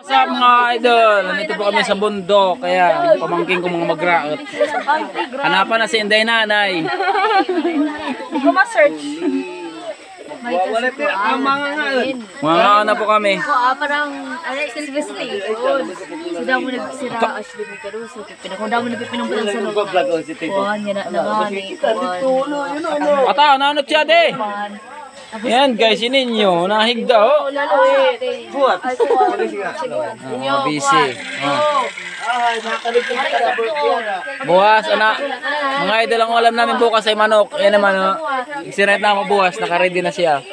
What's up mga idol? Nandito po kami sa bundok. Kaya pamangking ko mga magraot. Hanapan na si Inday Nanay. Hindi ko ma-search. Mga na po kami. Parang, seriously, sudah mo nagsira asli mo karuso. Pinakunda mo nagpinumpulan sa loob. Kuhan, yan na gani. Ata, nanot siya de. Yan guys, ininyo. Nahigda oh. Buhat. Busy. Buwas, anak. Mga idol, ang alam namin bukas ay manok. Yan naman oh. Isinait na ako buwas. Naka-ready na siya.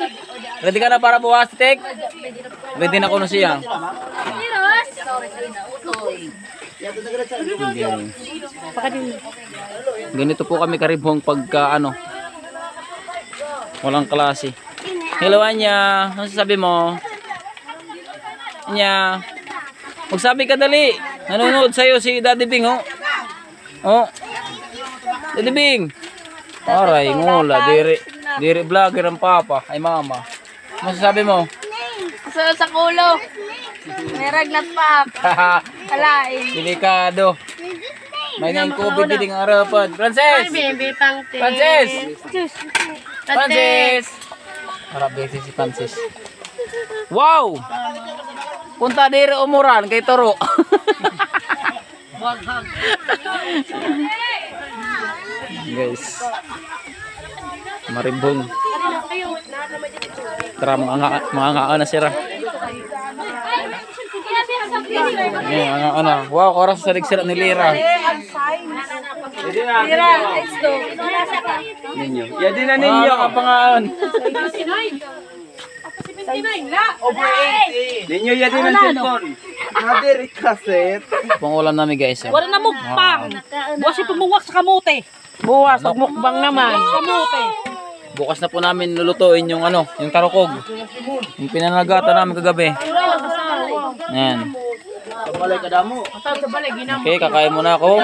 Ready ka na para buwas, Tek? Ready na ko na siya. Ganito po kami karibong pagka ano. Walang klase. Hello Anya, ano sasabi mo? Anya, magsabi ka dali. Nanonood sa'yo si Daddy Bing oh. Oh. Daddy Bing. Aray, ngula, diri vlogger ang papa, ay mama. Ano sasabi mo? Sa kulo. May raglat pa. Alain. Delikado. May nang COVID din ang arapan. Frances! Frances! Frances! Harap beses si Frances. Wow! Punta diri umuran kay Toro. Guys. Maribong. Tara mga na sira. Ano? Wow, oras sa sira ni Lira. Lira, let's go. Ninyo. Yadi na ninyo kapangaan. Over 80. Ninyo yadi ng cellphone. Nadir kaset. Pangulam namin guys. Wala na mukbang. Bukas yung pumuwak sa kamote. Bukas, magmukbang naman. Kamote. Bukas na po namin lulutuin yung ano, yung tarukog. Yung pinanagata namin kagabi. Ayan. Balay ka damo. Okay, kakain muna ako.